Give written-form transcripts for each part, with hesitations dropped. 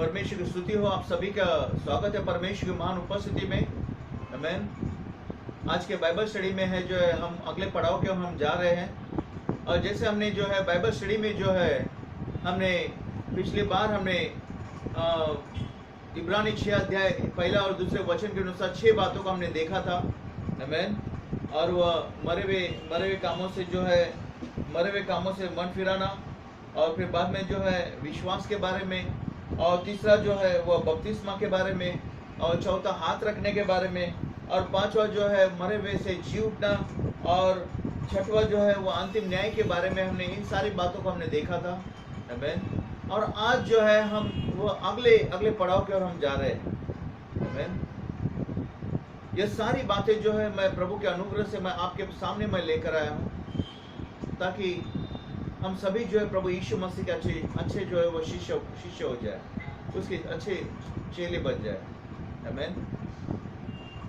परमेश्वर की स्तुति हो। आप सभी का स्वागत है परमेश्वर की महान उपस्थिति में। आमीन। आज के बाइबल स्टडी में है जो है हम अगले पड़ाव के हम जा रहे हैं। और जैसे हमने जो है बाइबल स्टडी में जो है हमने पिछली बार हमने इब्रानी 6 अध्याय पहला और दूसरे वचन के अनुसार 6 बातों को हमने देखा था। आमीन। और वह मरे हुए कामों से जो है मरे हुए कामों से मन फिराना, और फिर बाद में जो है विश्वास के बारे में, और तीसरा जो है वह बपतिस्मा के बारे में, और चौथा हाथ रखने के बारे में, और पांचवा जो है मरे हुए से जी उठना, और छठवा जो है वह अंतिम न्याय के बारे में। हमने इन सारी बातों को हमने देखा था। आमीन। और आज जो है हम वो अगले पड़ाव की ओर हम जा रहे हैं। आमीन। ये सारी बातें जो है मैं प्रभु के अनुग्रह से मैं आपके सामने मैं लेकर आया हूँ, ताकि हम सभी जो है प्रभु यीशु मसीह के अच्छे जो है वो शिष्य हो जाए, उसके अच्छे चेले बन जाए। आमीन।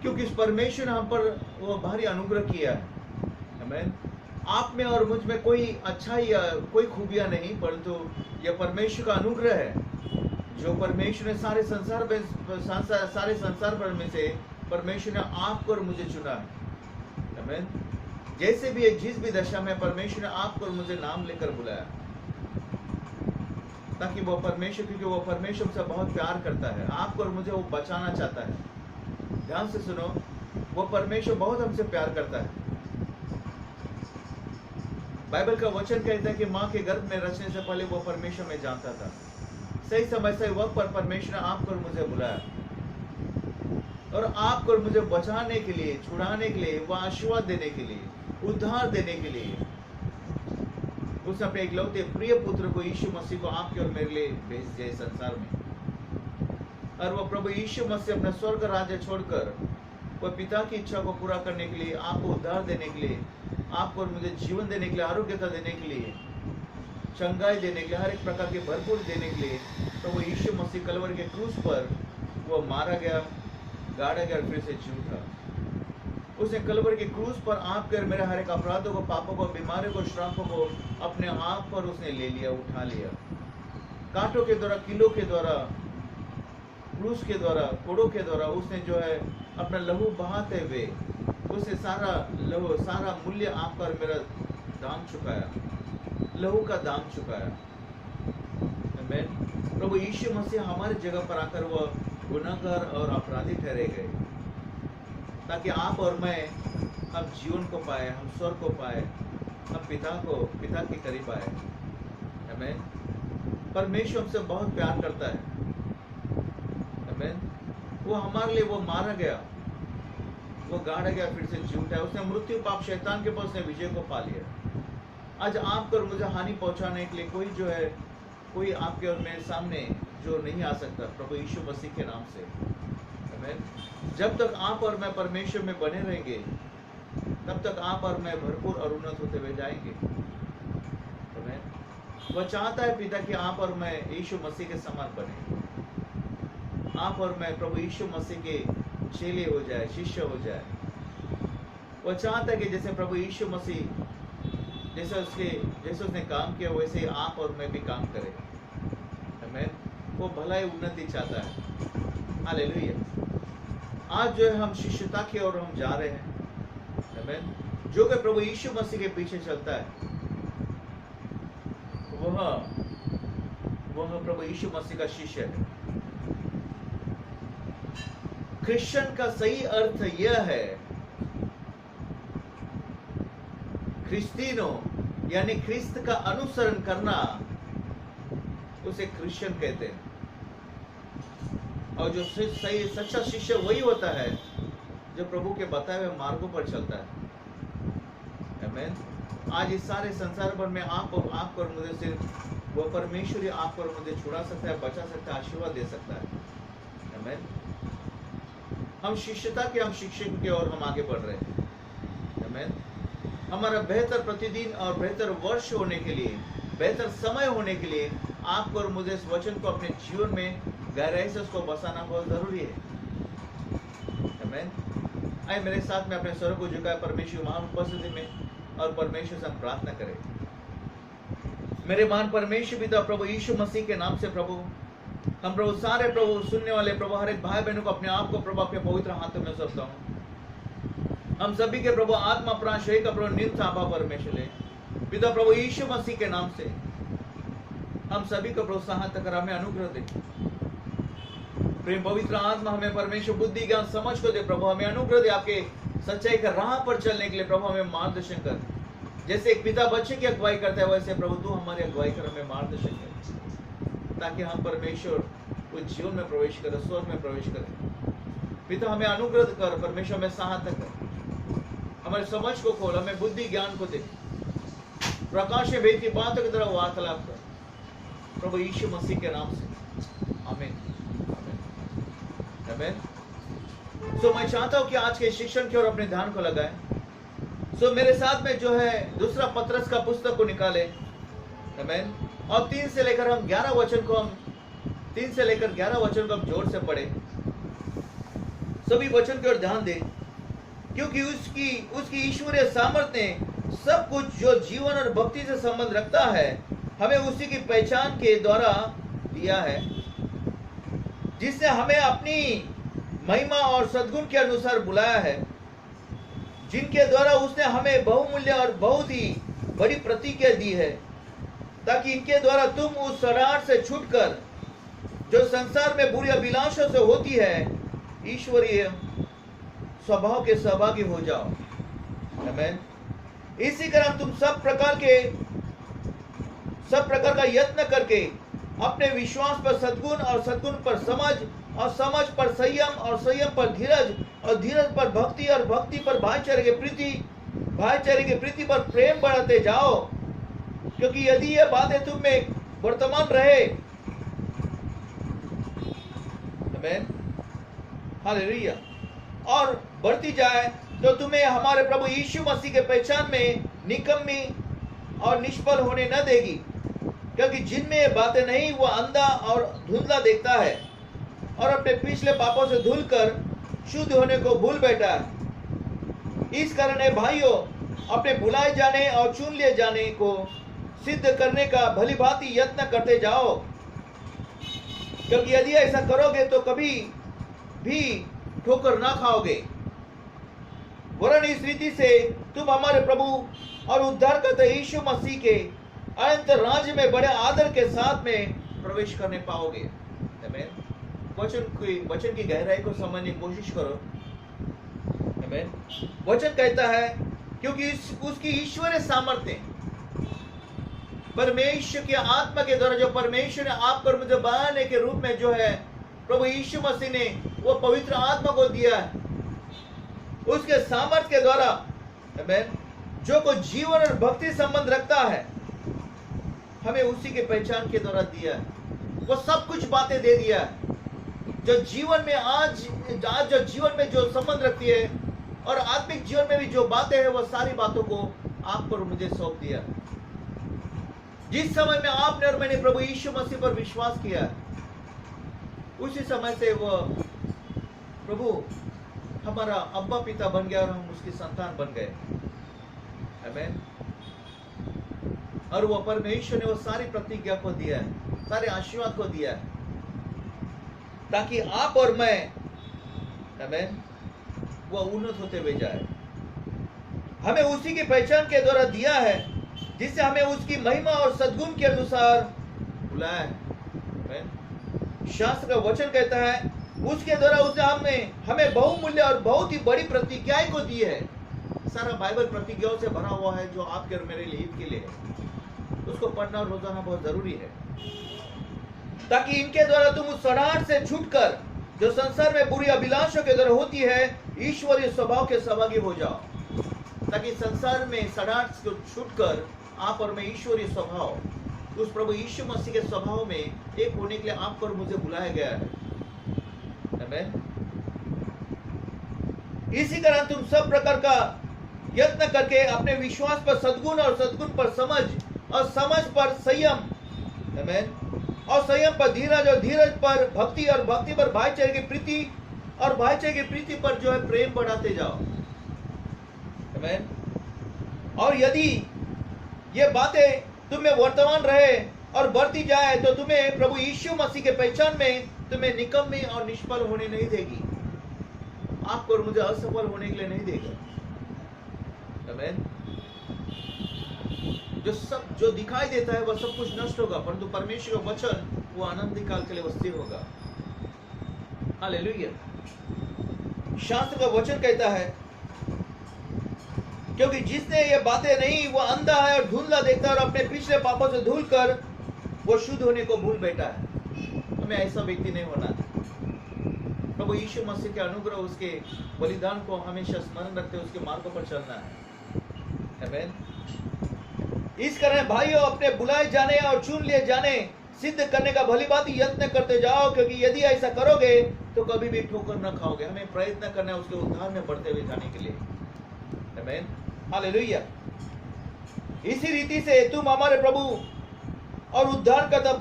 क्योंकि इस परमेश्वर ने हम पर वो भारी अनुग्रह किया है। आमीन। आप में और मुझ में कोई अच्छाई या कोई खूबियां नहीं, परंतु यह परमेश्वर का अनुग्रह है जो परमेश्वर ने सारे संसार भर में से परमेश्वर ने आपको और मुझे चुना है। आमीन। जैसे भी है, जिस भी दशा में परमेश्वर ने आपको और मुझे नाम लेकर बुलाया, ताकि वो परमेश्वर, क्योंकि वो परमेश्वर से बहुत प्यार करता है, आपको और मुझे वो बचाना चाहता है। ध्यान से सुनो, वो परमेश्वर बहुत हमसे प्यार करता है। बाइबल का वचन कहता है कि माँ के गर्भ में रचने से पहले वो परमेश्वर में जानता था। सही समय सही वक्त पर परमेश्वर ने आपको और मुझे बुलाया, और आपको और मुझे बचाने के लिए, छुड़ाने के लिए, वो आशीर्वाद देने के लिए, उद्धार देने के लिए उसने अपने इकलौते प्रिय पुत्र को यीशु मसीह को आपके और मेरे लिए भेज दिया संसार में। और वो प्रभु यीशु मसीह अपना स्वर्ग राज्य छोड़कर वह पिता की इच्छा को पूरा करने के लिए, आपको उद्धार देने के लिए, आपको और मुझे जीवन देने के लिए, आरोग्यता देने के लिए, चंगाई देने के लिए, हर एक प्रकार के भरपूर देने के लिए प्रभु यीशु मसीह कलवरी के क्रूस पर वो मारा गया, गाड़ा गया, फिर से जी उठा। उसने कलवरी के क्रूस पर आपके और मेरे हर एक अपराधों को, पापों को, बीमारियों को, श्रापों को अपने आप पर उसने ले लिया, उठा लिया। कांटों के द्वारा, किलों के द्वारा, क्रूस के द्वारा, कोड़ों के द्वारा उसने जो है अपना लहू बहाते हुए उसने सारा मूल्य आपका और मेरा दाम चुकाया, लहू का दाम चुकाया। आमीन। प्रभु यीशु मसीह हमारे जगह पर आकर वह गुनाहगार और अपराधी ठहरे गए, ताकि आप और मैं हम जीवन को पाए, हम स्वर्ग को पाए, हम पिता के करीब आए। आमीन। परमेश्वर हमसे बहुत प्यार करता है। आमीन। वो हमारे लिए वो मारा गया, वो गाड़ा गया, फिर से जी उठा। उसने मृत्यु, पाप, शैतान के पास उसने विजय को पा लिया। आज आपको और मुझे हानि पहुंचाने के लिए कोई आपके और मेरे सामने जो नहीं आ सकता, प्रभु यीशु मसीह के नाम से। आमीन। जब तक आप और मैं परमेश्वर में बने रहेंगे, तब तक आप और मैं भरपूर और उन्नत होते हुए जाएंगे। आमीन। वह चाहता है पिता कि आप और मैं यीशु मसीह के समान बने, आप और मैं प्रभु यीशु मसीह के चेले हो जाए, शिष्य हो जाए। वह चाहता है कि जैसे प्रभु यीशु मसीह जैसे उसने काम किया, वैसे आप और मैं भी काम करें। आमीन। वो भलाई उन्नति चाहता है। हालेलुया। आज जो है हम शिष्यता की ओर हम जा रहे हैं। आमीन। जो कि प्रभु यीशु मसीह के पीछे चलता है, वह प्रभु यीशु मसीह का शिष्य है। क्रिश्चियन का सही अर्थ यह है, क्रिस्टिनो यानी ख्रिस्त का अनुसरण करना, उसे क्रिश्चियन कहते हैं। और जो सही सच्चा शिष्य वही होता है जो प्रभु के बताए हुए मार्गों पर चलता है। आमीन। आज इस सारे संसार भर में आप और मुझे सिर्फ वो परमेश्वर आपको और मुझे छुड़ा सकता है, बचा सकता है, आशीर्वाद दे सकता है। आमीन। हम शिष्यता के, हम शिक्षक की ओर हम आगे बढ़ रहे हैं। आमीन। हमारा बेहतर प्रतिदिन और बेहतर वर्ष होने के लिए, बेहतर समय होने के लिए आपको और मुझे इस वचन को अपने जीवन में गहराई से उसको बसाना बहुत जरूरी है। आमीन। आइए मेरे साथ में अपने स्वर को झुकाए परमेश्वर महान उपस्थिति में और परमेश्वर से हम प्रार्थना करें। मेरे महान परमेश्वर पिता, प्रभु यीशु मसीह के नाम से प्रभु हम प्रभु सारे प्रभु सुनने वाले प्रभु हर एक भाई बहनों को अपने आप को प्रभु आपके पवित्र हाथों में सौंपता हूँ। हम सभी के प्रभु आत्मा प्राण शरीर का प्रभु नित्य आभा परमेश्वर ले पिता प्रभु यीशु मसीह के नाम से हम सभी को प्रभु सहायता कर हमें अनुग्रह दे। प्रेम पवित्र आत्मा हमें परमेश्वर बुद्धि ज्ञान समझ को दे प्रभु, हमें अनुग्रह दे आपके सच्चाई का राह पर चलने के लिए प्रभु हमें मार्गदर्शन कर। जैसे एक पिता बच्चे की अगुवाई करता है वैसे प्रभु तू हमारी अगुवाई कर, हमें मार्गदर्शन कर ताकि हम परमेश्वर उस जीवन में प्रवेश करें, स्वर्ग में प्रवेश करें। पिता हमें अनुग्रह कर, परमेश्वर में सहायता कर, हमारे समझ को खोल, हमें बुद्धि ज्ञान को दे, प्रकाश में भेदी बातों की तरह वार्तालाप कर प्रभु यीशु मसीह के नाम से आमीन आमीन आमीन। सो मैं चाहता हूं कि आज के शिक्षण की ओर अपने ध्यान को लगाएं। सो मेरे साथ में जो है दूसरा पत्रस का पुस्तक को निकाले आमीन, और 3 से लेकर 11 वचन को हम जोर से पढ़े। सभी वचन की ओर ध्यान दें क्योंकि उसकी ईश्वरीय सामर्थ्य ने सब कुछ जो जीवन और भक्ति से संबंध रखता है हमें उसी की पहचान के द्वारा दिया है, जिसने हमें अपनी महिमा और सद्गुण के अनुसार बुलाया है, जिनके द्वारा उसने हमें बहुमूल्य और बहुत ही बड़ी प्रतिज्ञा दी है, ताकि इनके द्वारा तुम उस सड़ाहट से छूटकर जो संसार में बुरी अभिलाषों से होती है ईश्वरीय स्वभाव के सहभागी हो जाओ। आमीन। इसी कारण तुम सब प्रकार का यत्न करके अपने विश्वास पर सद्गुण और सद्गुण पर समझ और समझ पर संयम और संयम पर धीरज और धीरज पर भक्ति और भक्ति पर भाईचारे की प्रीति पर प्रेम बढ़ाते जाओ, क्योंकि यदि ये बातें तुम में वर्तमान रहे आमीन हालेलुया और बढ़ती जाए तो तुम्हें हमारे प्रभु यीशु मसीह के पहचान में निकम्मी और निष्फल होने न देगी, क्योंकि जिनमें ये बातें नहीं वो अंधा और धुंधला देखता है और अपने पिछले पापों से धुलकर शुद्ध होने को भूल बैठा है। इस कारण भाइयों अपने भुलाए जाने और चुन लिए जाने को सिद्ध करने का भली भांति यत्न करते जाओ, क्योंकि यदि ऐसा करोगे तो कभी भी ठोकर ना खाओगे, वरन इस रीति से तुम हमारे प्रभु और उद्धारकर्ता यीशु मसीह के अनंत राज्य में बड़े आदर के साथ में प्रवेश करने पाओगे। आमीन। वचन की गहराई को समझने की कोशिश करो। आमीन। वचन कहता है क्योंकि उसकी ईश्वरीय सामर्थ्य परमेश्वर के आत्मा के द्वारा जो परमेश्वर ने आपको मुझे बनाने के रूप में जो है प्रभु यीशु मसीह ने वो पवित्र आत्मा को दिया है, उसके सामर्थ्य के द्वारा आमीन जो को जीवन और भक्ति संबंध रखता है हमें उसी के पहचान के द्वारा दिया है। वो सब कुछ बातें दे दिया है जो जीवन में आज जो जीवन में जो संबंध रखती है और आत्मिक जीवन में भी जो बातें हैं वो सारी बातों को आपको और मुझे सौंप दिया। जिस समय में आपने और मैंने प्रभु यीशु मसीह पर विश्वास किया उसी समय से वो प्रभु हमारा अब्बा पिता बन गया और हम उसकी संतान बन गए। आमीन। और वो परमेश्वर ने वो सारी प्रतिज्ञा को दिया है, सारे आशीर्वाद को दिया है, ताकि आप और मैं आमीन वो उन्नत होते हुए जाए। हमें उसी की पहचान के द्वारा दिया है जिससे हमें उसकी महिमा और सद्गुण के अनुसार बुलाया है। आमीन। शास्त्र का वचन कहता है उसके द्वारा उसने हमें बहुमूल्य और बहुत ही बड़ी प्रतिज्ञाएं को दी है। सारा बाइबल प्रतिज्ञाओं से भरा हुआ है जो आपके और मेरे लिए हित के लिए है। उसको पढ़ना और रोजाना बहुत जरूरी है, ताकि इनके द्वारा तुम उस सड़ाहट से छूटकर जो संसार में बुरी अभिलाषों के द्वारा होती है ईश्वरीय स्वभाव के सहभागी हो जाओ। ताकि संसार में सड़ाहट से छूटकर आप और मैं ईश्वरीय स्वभाव उस प्रभु यीशु मसीह के स्वभाव में एक होने के लिए आपको और मुझे बुलाया गया है। आमीन। इसी कारण तुम सब प्रकार का यत्न करके अपने विश्वास पर सद्गुण और सद्गुण पर समझ और समझ पर संयम आमीन और संयम पर धीरज और धीरज पर भक्ति और भक्ति पर भाईचारे की प्रीति और भाईचारे की प्रीति पर जो है प्रेम बढ़ाते जाओ। आमीन। और यदि ये बातें तुम में वर्तमान रहे और बढ़ती जाए तो तुम्हें प्रभु यीशु मसीह के पहचान में तुम्हें निकम्मे और निष्फल होने नहीं देगी, आपको और मुझे असफल होने के लिए नहीं देगा। आमीन। जो दिखाई देता है वह सब कुछ नष्ट होगा, परंतु परमेश्वर का वचन वो आनंद काल के लिए स्थिर होगा। हालेलुया। शास्त्र का वचन कहता है, क्योंकि जिसने ये बातें नहीं वो अंधा है और धुंधला देखता है और अपने पिछले पापों से धुल कर वो शुद्ध होने को भूल बैठा है। हमें ऐसा व्यक्ति नहीं होना। प्रभु यीशु मसीह के अनुग्रह, उसके बलिदान को हमेशा स्मरण रखते हुए उसके मार्ग पर चलना है। आमीन। इस कारण भाइयों, अपने बुलाए जाने और चुन लिए जाने सिद्ध करने का भली बात यत्न करते जाओ, क्योंकि यदि ऐसा करोगे तो कभी भी ठोकर न खाओगे। हमें प्रयत्न करना है उसके उद्धार में बढ़ते हुए जाने के लिए। आमीन। हालेलुया। इसी रीति से तुम हमारे प्रभु और उद्धारकर्ता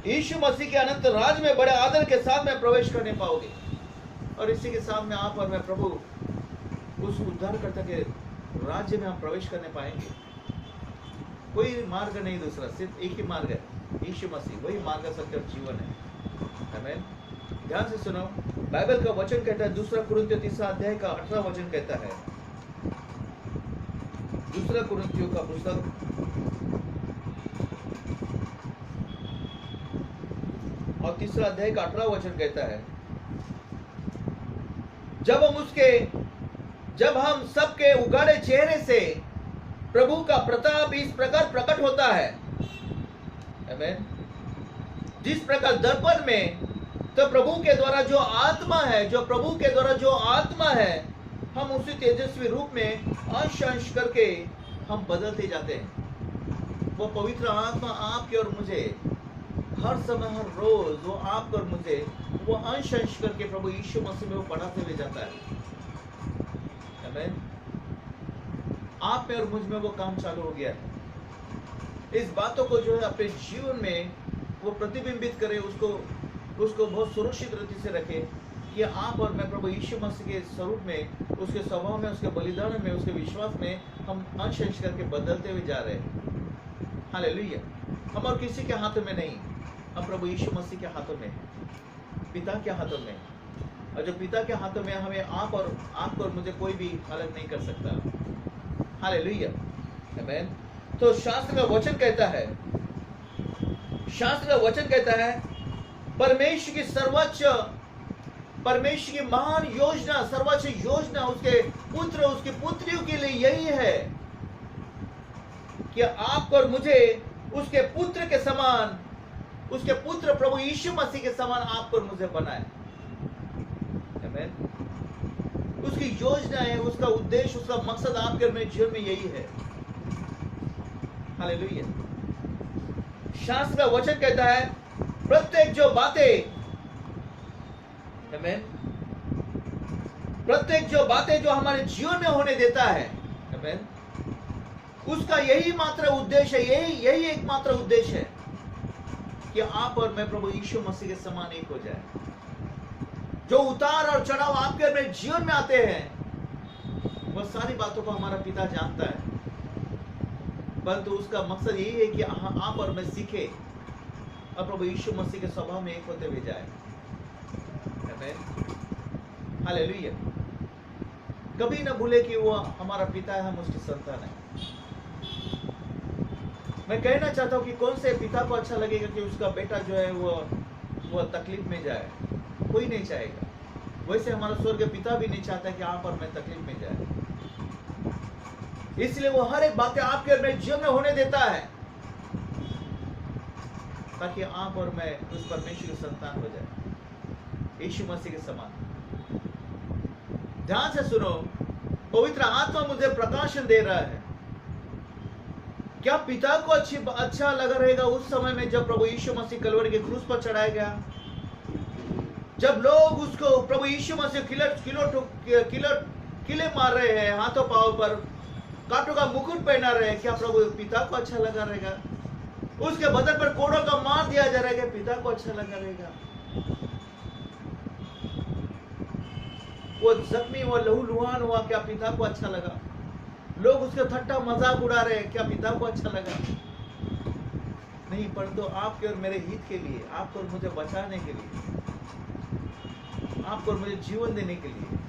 यीशु मसीह के अनंत राज में बड़े आदर के साथ में प्रवेश करने पाओगे। और इसी के साथ में आप और मैं प्रभु उस उद्धारकर्ता के राज्य में हम प्रवेश करने पाएंगे। कोई मार्ग नहीं दूसरा, सिर्फ एक ही मार्ग है, यीशु मसीह। वही मार्ग, सत्य और जीवन है। आमीन। ध्यान से सुनो, बाइबल का वचन कहता है, 2 कुरिन्थियों 3 अध्याय का 18 वचन कहता है, 2 कुरिन्थियों का पुस्तक और 3 अध्याय का 18 वचन कहता है, जब हम सबके उगाड़े चेहरे से प्रभु का प्रताप इस प्रकार प्रकट होता है। आमीन। जिस प्रकार दर्पण में तो प्रभु के द्वारा जो आत्मा है, जो प्रभु के द्वारा जो आत्मा है, हम उसी तेजस्वी रूप में अंश अंश करके हम बदलते जाते हैं। वो पवित्र आत्मा आपके और मुझे हर समय, हर रोज वो आपको और मुझे वो अंश अंश करके प्रभु यीशु मसीह में वो बढ़ाते हुए जाता है। आमीन। आप में और मुझ में वो काम चालू हो गया है। इस बातों को जो है अपने जीवन में वो प्रतिबिंबित करे, उसको बहुत सुरक्षित रीति से रखे कि आप और मैं प्रभु यीशु मसीह के स्वरूप में, उसके स्वभाव में, उसके बलिदान में, उसके विश्वास में हम अंश अंश करके बदलते हुए जा रहे हैं। हालेलुया। हम और किसी के हाथों में नहीं, हम प्रभु यीशु मसीह के हाथों में, पिता के हाथों में। और जो पिता के हाथों में, हमें आपको और मुझे कोई भी अलग नहीं कर सकता। हालेलुया। आमीन। तो शास्त्र का वचन कहता है, परमेश्वर की महान योजना, सर्वोच्च योजना उसके पुत्र, उसकी पुत्रियों के लिए यही है कि आपको और मुझे उसके पुत्र के समान, उसके पुत्र प्रभु यीशु मसीह के समान आपको और मुझे बनाए। आमीन। उसकी योजना है, उसका उद्देश्य, उसका मकसद आपके मेरे जीवन में यही है। हालेलुया। शास्त्र का वचन कहता है, प्रत्येक जो बातें जो हमारे जीवन में होने देता है, आमीन, उसका यही मात्र उद्देश्य है, यही एकमात्र उद्देश्य है कि आप और मैं प्रभु यीशु मसीह के समान एक हो जाए। जो उतार और चढ़ाव आपके मेरे जीवन में आते हैं, वह सारी बातों को हमारा पिता जानता है, परंतु उसका मकसद यही है कि आप और मैं सीखे और प्रभु यीशु मसीह के स्वभाव में एक होते हुए जाए। आमीन। हालेलुया। कभी न भूले कि वो हमारा पिता है, हम उसकी संतान है। मैं कहना चाहता हूँ कि कौन से पिता को अच्छा लगेगा कि उसका बेटा जो है वो तकलीफ में जाए? कोई नहीं चाहेगा। वैसे हमारा स्वर्ग पिता भी नहीं चाहता कि आप और मैं तकलीफ में जाए। इसलिए वो हर एक बातें आपके और मेरे जीवन में होने देता है ताकि आप और मैं उस परमेश्वर की संतान हो जाए, यीशु मसीह के समान। ध्यान से सुनो, पवित्र आत्मा मुझे प्रकाशन दे रहा है। क्या पिता को अच्छा लगा रहेगा उस समय में जब प्रभु यीशु मसीह कलवरी के क्रूस पर चढ़ाया गया, जब लोग उसको प्रभु यीशु मसीह किले मार रहे हैं, हाथों पांव पर कांटों का मुकुट पहना रहे हैं? क्या प्रभु पिता को अच्छा लगा रहेगा? उसके बदन पर कोड़ों का मार दिया जा रहा है, क्या पिता को अच्छा लगा रहेगा? वो जख्मी, वो लहूलुहान हुआ, क्या पिता को अच्छा लगा? लोग उसके ठट्टा मजाक उड़ा रहे हैं, क्या पिता को अच्छा लगा? नहीं, परंतु आपके और मेरे हित के लिए, आपको और मुझे बचाने के लिए, आपको और मुझे जीवन देने के लिए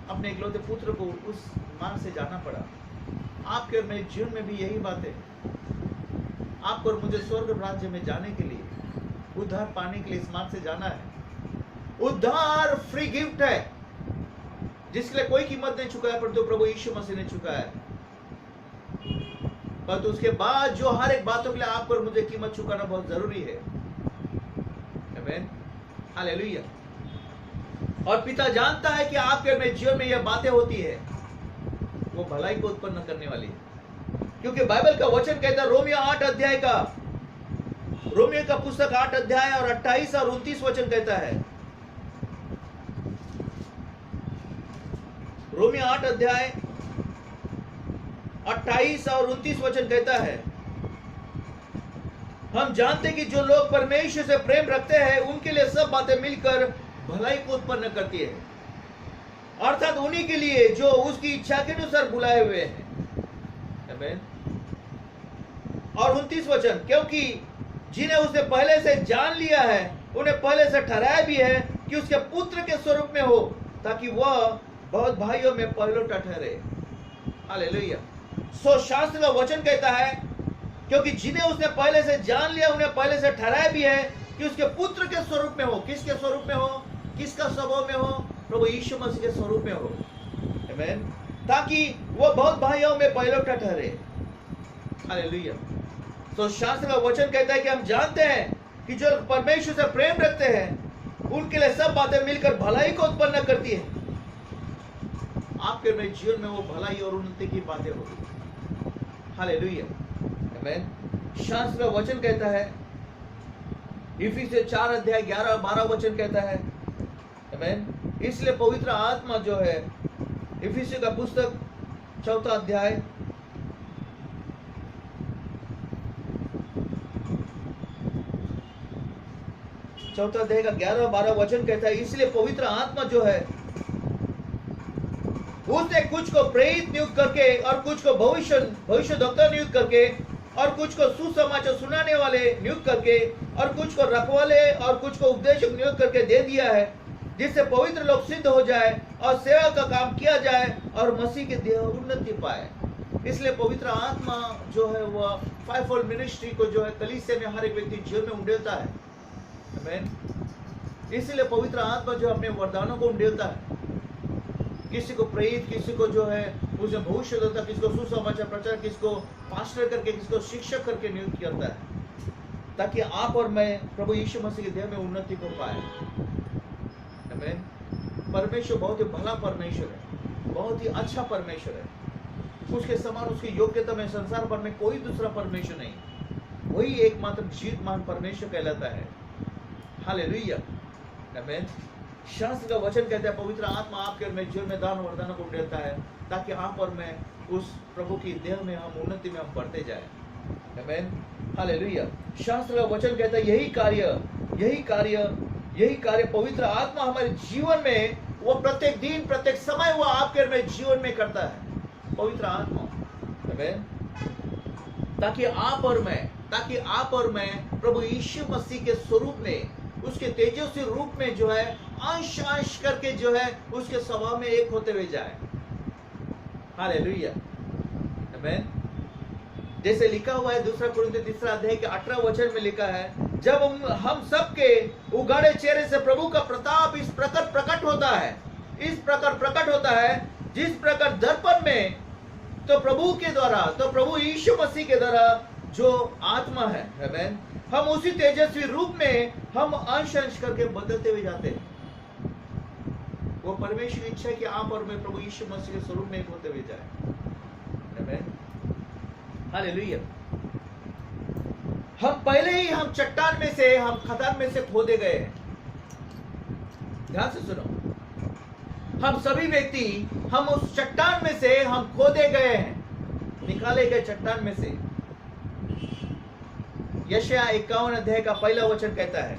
अपने इकलौते पुत्र को उस मार्ग से जाना पड़ा। आपके और मेरे जीवन में भी यही बात है। आपको और मुझे स्वर्ग राज्य में जाने के लिए, उद्धार पाने के लिए इस मार्ग से जाना है। उद्धार फ्री गिफ्ट है, जिसके लिए कोई कीमत नहीं चुकाया, परंतु प्रभु यीशु मसीह ने चुकाया है। परंतु उसके बाद जो हर एक बातों के लिए आपको और मुझे कीमत चुकाना बहुत जरूरी है। आमीन, हालेलुया। और पिता जानता है कि आपके और मेरे जीवन में यह बातें होती है, वो भलाई को उत्पन्न करने वाली है। क्योंकि बाइबल का वचन कहता है, रोमियो 8 अध्याय का, रोमियो का पुस्तक 8 अध्याय और 28 और 29 वचन कहता है, रोमियो 8 अध्याय 28 और 29 वचन कहता है, हम जानते कि जो लोग परमेश्वर से प्रेम रखते हैं उनके लिए सब बातें मिलकर भलाई को उत्पन्न करती है, अर्थात उन्हीं के लिए जो उसकी इच्छा के अनुसार बुलाए हुए हैं। आमीन। और 29 वचन, क्योंकि जिन्हें उसने पहले से जान लिया है उन्हें पहले से ठहराया भी है कि उसके पुत्र के स्वरूप में हो, ताकि वह बहुत भाइयों में पहलोटा ठहरे। हालेलुया। सो शास्त्र का वचन कहता है, क्योंकि जिन्हें उसने पहले से जान लिया उन्हें पहले से ठहराया भी है कि उसके पुत्र के स्वरूप में हो। किसके स्वरूप में हो? किसका स्वभाव में हो? प्रभु यीशु मसीह के स्वरूप में हो। आमीन। ताकि वह बहुत भाइयों में पहलोटा ठहरे। हालेलुया। तो शास्त्र का वचन कहता है कि हम जानते हैं कि जो परमेश्वर से प्रेम रखते हैं उनके लिए सब बातें मिलकर भलाई को उत्पन्न करती है। आपके मेरे जीवन में वो भलाई और उन्नति की बातें होगी। हालेलुया। आमीन। शास्त्र का वचन कहता है, इफिसियों 4 अध्याय 11 और 12 वचन कहता है, आमीन। इसलिए पवित्र आत्मा जो है, इफिसियों का पुस्तक 4 अध्याय 4 अध्याय का 11 और 12 वचन कहता है, इसलिए पवित्र आत्मा जो है उसने कुछ को प्रेरित नियुक्त करके और कुछ को भविष्यद्वक्ता नियुक्त करके और कुछ को सुसमाचार सुनाने वाले नियुक्त करके और कुछ को रखवाले और कुछ को उपदेशक नियुक्त करके दे दिया है, जिससे पवित्र लोग सिद्ध हो जाए और सेवा का काम किया जाए और मसीह के देह उन्नति पाए। इसलिए पवित्र आत्मा जो है वह फाइवफोल्ड मिनिस्ट्री को जो है कलीसिया में हर एक व्यक्ति जीवन में उंडेलता है। आमीन। इसलिए पवित्र आत्मा जो अपने वरदानों को उंडेलता है, किसी को प्रेरित, किसी को जो है उसे भविष्यद्वक्ता, किसी को सुसमाचार प्रचार, किसी को पास्टर करके, किसी को शिक्षक करके नियुक्त करता है, ताकि आप और मैं प्रभु यीशु मसीह के देह में उन्नति को पाए। आमीन। परमेश्वर बहुत ही भला परमेश्वर है, बहुत ही अच्छा परमेश्वर है। उसके समान, उसकी योग्यता में संसार भर में कोई दूसरा परमेश्वर नहीं, वही एकमात्र जीवितमान परमेश्वर कहलाता है। हालेलुया। आमीन। शास्त्र का वचन कहता है, पवित्र आत्मा आपके और मेरे जीवन में दान वरदानों को उंडेलता है, ताकि आप और मैं उस प्रभु की देह में, हम उन्नति में हम बढ़ते जाए। आमीन। हालेलुया। शास्त्र का वचन कहता है, यही कार्य पवित्र आत्मा हमारे जीवन में, वो प्रत्येक दिन, प्रत्येक समय वो आपके और मेरे जीवन में करता है। पवित्र आत्मा। आमीन। ताकि आप और मैं प्रभु यीशु मसीह के स्वरूप में, उसके तेजस्वी रूप में जो है अंश करके जो है उसके स्वभाव में एक होते हुए जाए। हालेलुया। आमीन। जैसे लिखा हुआ है 2 कुरिन्थियों 3 अध्याय के 18 वचन में लिखा है, जब हम सबके उगाड़े चेहरे से प्रभु का प्रताप इस प्रकार प्रकट होता है, जिस प्रकार दर्पण में तो प्रभु के द्वारा, तो प्रभु यीशु मसीह के द्वारा जो आत्मा है, आमीन, हम उसी तेजस्वी रूप में हम अंश करके बदलते हुए जाते हैं। वो परमेश्वर की इच्छा है कि आप और मैं प्रभु यीशु मसीह के स्वरूप में एक होते हुए जाए। आमीन। हालेलुया। हम पहले ही हम चट्टान में से, हम खदान में से खोदे गए हैं। ध्यान से सुनो, हम सभी व्यक्ति, हम उस चट्टान में से हम खोदे गए हैं, निकाले गए चट्टान में से। यशायाह 51 अध्याय का पहला वचन कहता है,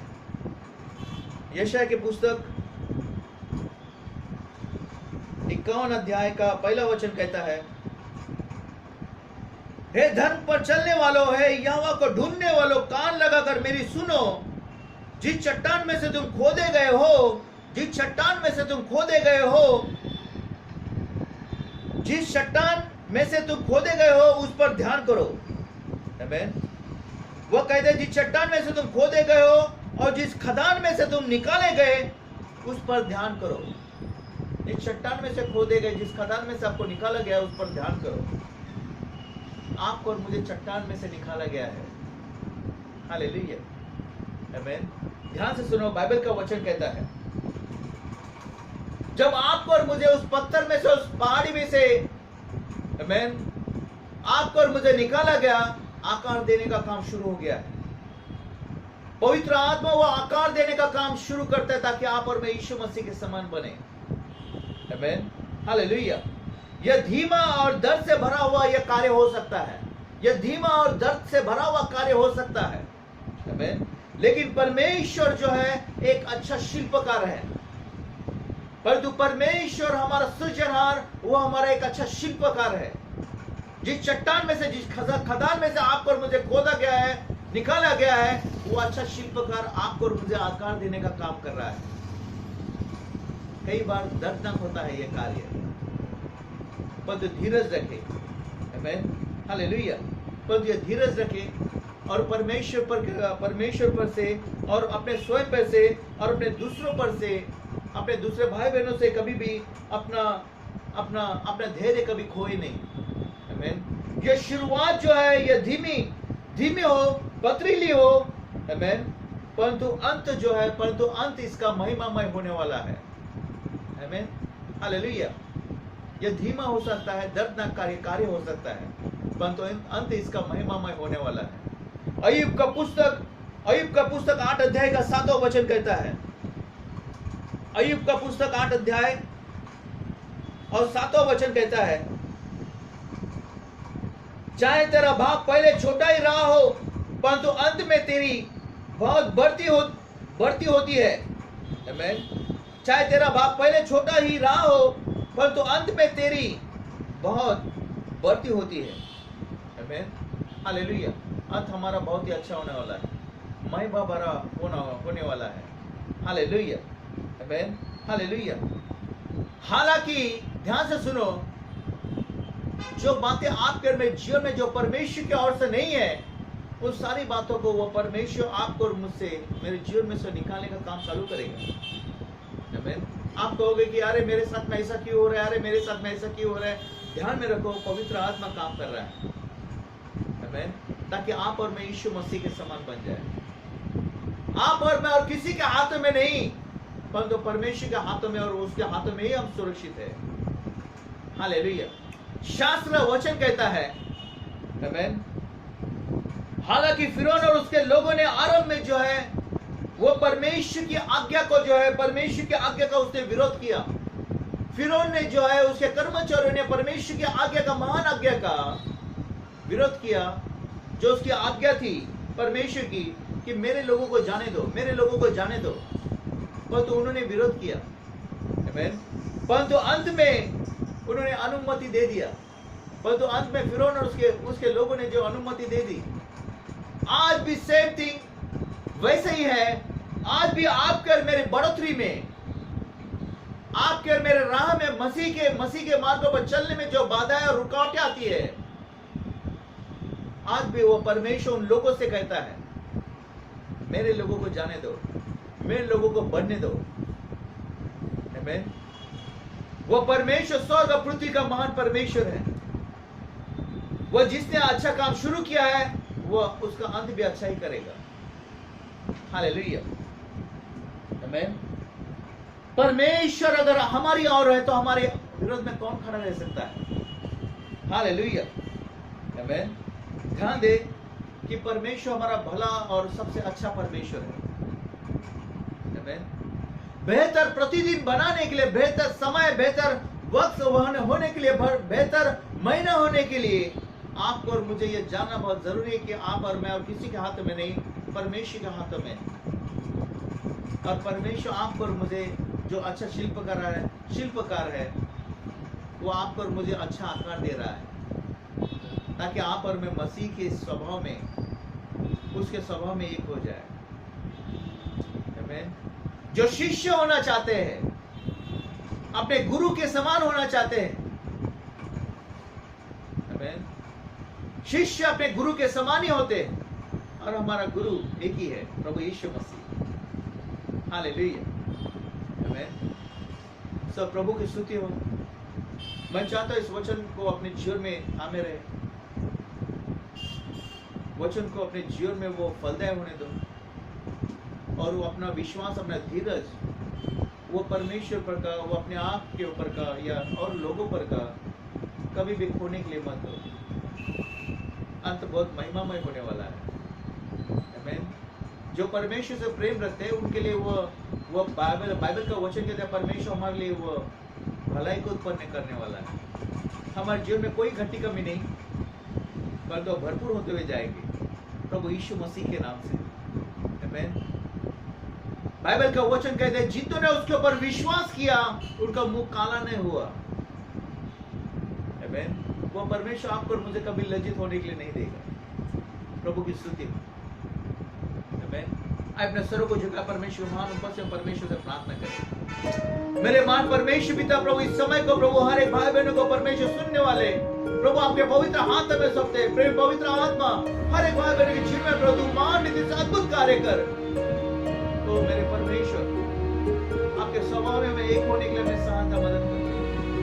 यशायाह की पुस्तक 51 अध्याय का पहला वचन कहता है, हे धर्म पर चलने वालों, हे यहोवा को ढूंढने वालों, कान लगाकर मेरी सुनो। जिस चट्टान में से तुम खोदे गए हो, जिस चट्टान में से तुम खोदे गए हो, जिस चट्टान में से तुम खोदे गए हो उस पर ध्यान करो। आमीन। वो कहते हैं जिस चट्टान में से तुम खोदे गए हो और जिस खदान में से तुम निकाले गए उस पर ध्यान करो। जिस चट्टान में से खोदे गए, जिस खदान में से आपको निकाला गया उस पर ध्यान करो। आपको और मुझे चट्टान में से निकाला गया है। हालेलुया। आमीन। ध्यान से सुनो, बाइबल का वचन कहता है जब आपको और मुझे उस पत्थर में से, उस पहाड़ी में से, आमीन, आपको और मुझे निकाला गया, आकार देने का काम शुरू हो गया है। पवित्र आत्मा वो आकार देने का काम शुरू करता है ताकि आप और मैं यीशु मसीह के समान बने। आमीन। हालेलुया। यह धीमा और दर्द से भरा हुआ यह कार्य हो सकता है। यह धीमा और दर्द से भरा हुआ कार्य हो सकता है। आमीन। लेकिन परमेश्वर जो है एक अच्छा शिल्पकार है। परंतु परमेश्वर हमारा सृजनहार, वो हमारा एक अच्छा शिल्पकार है। जिस चट्टान में से, जिस खदान में से आपको और मुझे खोदा गया है, निकाला गया है, वो अच्छा शिल्पकार आपको और मुझे आकार देने का काम कर रहा है। कई बार दर्दनाक होता है ये कार्य, परंतु धीरज रखे। आमीन। हालेलुया। परंतु ये धीरज रखे और परमेश्वर पर से और अपने स्वयं पर से और अपने दूसरों पर से, अपने दूसरे भाई बहनों से कभी भी अपना धैर्य कभी खोए नहीं। आमीन। ये शुरुआत जो है ये धीमी हो, पथरीली हो। आमीन। परंतु अंत इसका महिमामय होने वाला है। आमीन। हालेलुया। ये धीमा हो सकता है, दर्दनाक कार्य हो सकता है, परंतु अंत इसका महिमामय होने वाला है। अय्यूब का पुस्तक 8 अध्याय का 7वां वचन कहता है। अय्यूब का पुस्तक 8 अध्याय और 7वां वचन कहता है, चाहे तेरा भाग पहले छोटा ही रहा हो, परंतु अंत में तेरी बहुत बढ़ती होती है। आमीन। चाहे तेरा भाग पहले छोटा ही रहा हो, परंतु अंत में तेरी बहुत बढ़ती होती है। आमीन। हालेलुया। अंत हमारा बहुत ही अच्छा होने वाला है, महिमा भरा होने वाला है। हालेलुया। आमीन। हालेलुया। हालांकि ध्यान से सुनो, जो बातें आपके जीवन में जो परमेश्वर की ओर से नहीं है, उन सारी बातों को वो परमेश्वर आपको और मुझसे, मेरे जीवन में से निकालने का काम चालू करेगा। आमीन। आप कहोगे कि अरे मेरे साथ में ऐसा क्यों हो रहा है, अरे मेरे साथ में ऐसा क्यों हो रहा है। ध्यान में रखो, पवित्र आत्मा काम कर रहा है। आमीन। ताकि आप और मैं यीशु मसीह के समान बन जाए। आप और मैं और किसी के हाथों में नहीं, परंतु परमेश्वर के हाथों में और उसके हाथों में ही हम सुरक्षित है। हालेलुया। शास्त्र वचन कहता है, आमीन, हालांकि फिरौन और उसके लोगों ने आरंभ में जो है वो परमेश्वर की आज्ञा को जो है, परमेश्वर की आज्ञा का उसने विरोध किया। फिरौन ने जो है, उसके कर्मचारियों ने परमेश्वर की आज्ञा का, महान आज्ञा का विरोध किया, जो उसकी आज्ञा थी परमेश्वर की कि मेरे लोगों को जाने दो, मेरे लोगों को जाने दो, परंतु उन्होंने विरोध किया। आमीन। परंतु अंत में उन्होंने अनुमति दे दिया, परंतु अंत में फिरौन और उसके लोगों ने जो अनुमति दे दी। आज भी सेम थिंग वैसे ही है। आज भी आपके और मेरे बढ़ोतरी में, आपके और मेरे राह में, मसीह के मार्गों पर चलने में जो बाधाएं और रुकावटें आती है, आज भी वो परमेश्वर उन लोगों से कहता है, मेरे लोगों को जाने दो, मेरे लोगों को बढ़ने दो। आमीन। वो परमेश्वर स्वर्ग और पृथ्वी का महान परमेश्वर है। वो जिसने अच्छा काम शुरू किया है, वो उसका अंत भी अच्छा ही करेगा। हालेलुया। आमीन। परमेश्वर अगर हमारी ओर है तो हमारे विरोध में कौन खड़ा रह सकता है। हालेलुया। आमीन। ध्यान दे कि परमेश्वर हमारा भला और सबसे अच्छा परमेश्वर है। आमीन। बेहतर प्रतिदिन बनाने के लिए, बेहतर समय, बेहतर वक्त होने के लिए, बेहतर महीना होने के लिए आपको और मुझे ये जानना बहुत जरूरी है कि आप और मैं और किसी के हाथ में नहीं, परमेश्वर के हाथों में। और परमेश्वर आपको और मुझे जो अच्छा शिल्पकार है, वो आपको और मुझे अच्छा आकार दे रहा है। ताकि आप और मैं मसीह के स्वभाव में, उसके स्वभाव में एक हो जाए। आमीन। जो शिष्य होना चाहते हैं, अपने गुरु के समान होना चाहते हैं, आमीन। शिष्य अपने गुरु के समान ही होते हैं, और हमारा गुरु एक ही है, प्रभु यीशु मसीह। हालेलुया। आमीन। सब प्रभु की स्तुति हो। मैं चाहता हूं इस वचन को अपने जीवन में थामे रहे, वचन को अपने जीवन में वो फलदायक होने दो, और वो अपना विश्वास, अपना धीरज वो परमेश्वर पर का, वो अपने आप के ऊपर का या और लोगों पर का कभी भी खोने के लिए मत दो। अंत बहुत महिमामय होने वाला है। आमीन। जो परमेश्वर से प्रेम रखते हैं उनके लिए वो बाइबल का वचन कहते हैं, परमेश्वर हमारे लिए वो भलाई को उत्पन्न करने वाला है। हमारे जीवन में कोई घटी कमी नहीं, पर तो भरपूर होते हुए जाएंगे प्रभु यीशु मसीह के नाम से। आमीन। बाइबल का वचन कहते हैं, जितनों ने उसके ऊपर विश्वास किया उनका मुंह काला नहीं हुआ। आमीन। वो परमेश्वर आपको और मुझे कभी लज्जित होने के लिए नहीं देगा। प्रभु की स्तुति। आमीन। अपने सरों को झुका परमेश्वर महान ऊपर से परमेश्वर से प्रार्थना करें। मेरे महान परमेश्वर पिता प्रभु, इस समय को प्रभु हर एक भाई बहनों को परमेश्वर सुनने वाले प्रभु आपके पवित्र हाथ में सौंपते, प्रेम पवित्र आत्मा हर एक भाई बहन के जीवन में प्रभु महान नीति से अद्भुत कार्य कर। तो मेरे परमेश्वर आपके स्वभाव में हमें एक होने के लिए हमें सहायता मदद कर,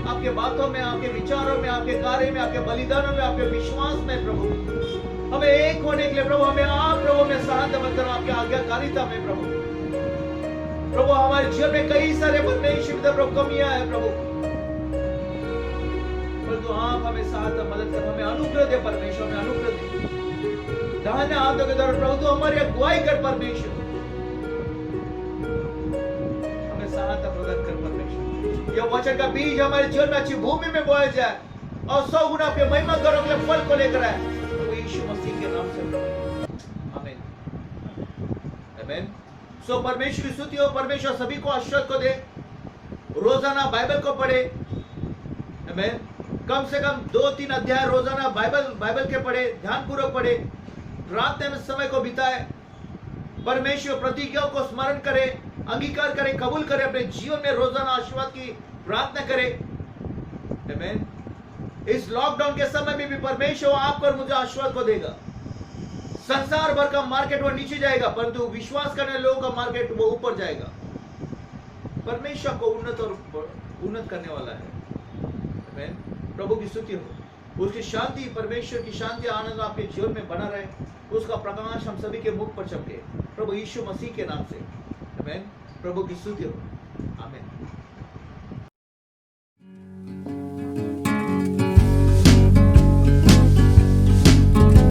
आपके बातों में, आपके विचारों में, आपके कार्य में, आपके बलिदानों में, आपके विश्वास में प्रभु हमें एक होने के लिए प्रभु हमें आप प्रभु में सहायता मदद करो, आपके आज्ञाकारिता में प्रभु हमारे जीवन में कई सारे परमेश्वर प्रभु कमियां है प्रभु, परंतु आप हमें सहायता मदद करो, हमें अनुग्रह दे परमेश्वर, हमें अनुग्रह दे। दाहिने हाथों के द्वारा प्रभु तू हमारी अगुवाई कर परमेश्वर, हमें सहायता प्रदान कर परमेश्वर। यह वचन का बीज हमारे जीवन में अच्छी भूमि में बोया जाए और 100 गुना आपके महिमा करो के फल को लेकर आए यीशु मसीह के नाम से। आमीन। आमीन। सो परमेश्वर की स्तुति हो। परमेश्वर सभी को आशीर्वाद को दे। रोजाना बाइबल को पढ़े। आमीन। कम से कम 2-3 अध्याय रोजाना बाइबल के पढ़े, ध्यानपूर्वक पढ़े, प्रार्थना में समय को बिताए, परमेश्वर प्रतिज्ञाओं को स्मरण करे, अंगीकार करे, कबूल करे, अपने जीवन में रोजाना आशीर्वाद की प्रार्थना करे। आमीन। इस लॉकडाउन के समय में भी परमेश्वर आपको और मुझे आशीर्वाद को देगा। संसार भर का मार्केट वो नीचे जाएगा, परंतु विश्वास करने लोगों का मार्केट वो ऊपर जाएगा। परमेश्वर को उन्नत करने वाला है। आमीन। प्रभु की स्तुति हो। उसकी शांति, परमेश्वर की शांति, आनंद आपके जीवन में बना रहे, उसका प्रकाश हम सभी के मुख पर चमके प्रभु यीशु मसीह के नाम से। आमीन। प्रभु की स्तुति हो। आमीन।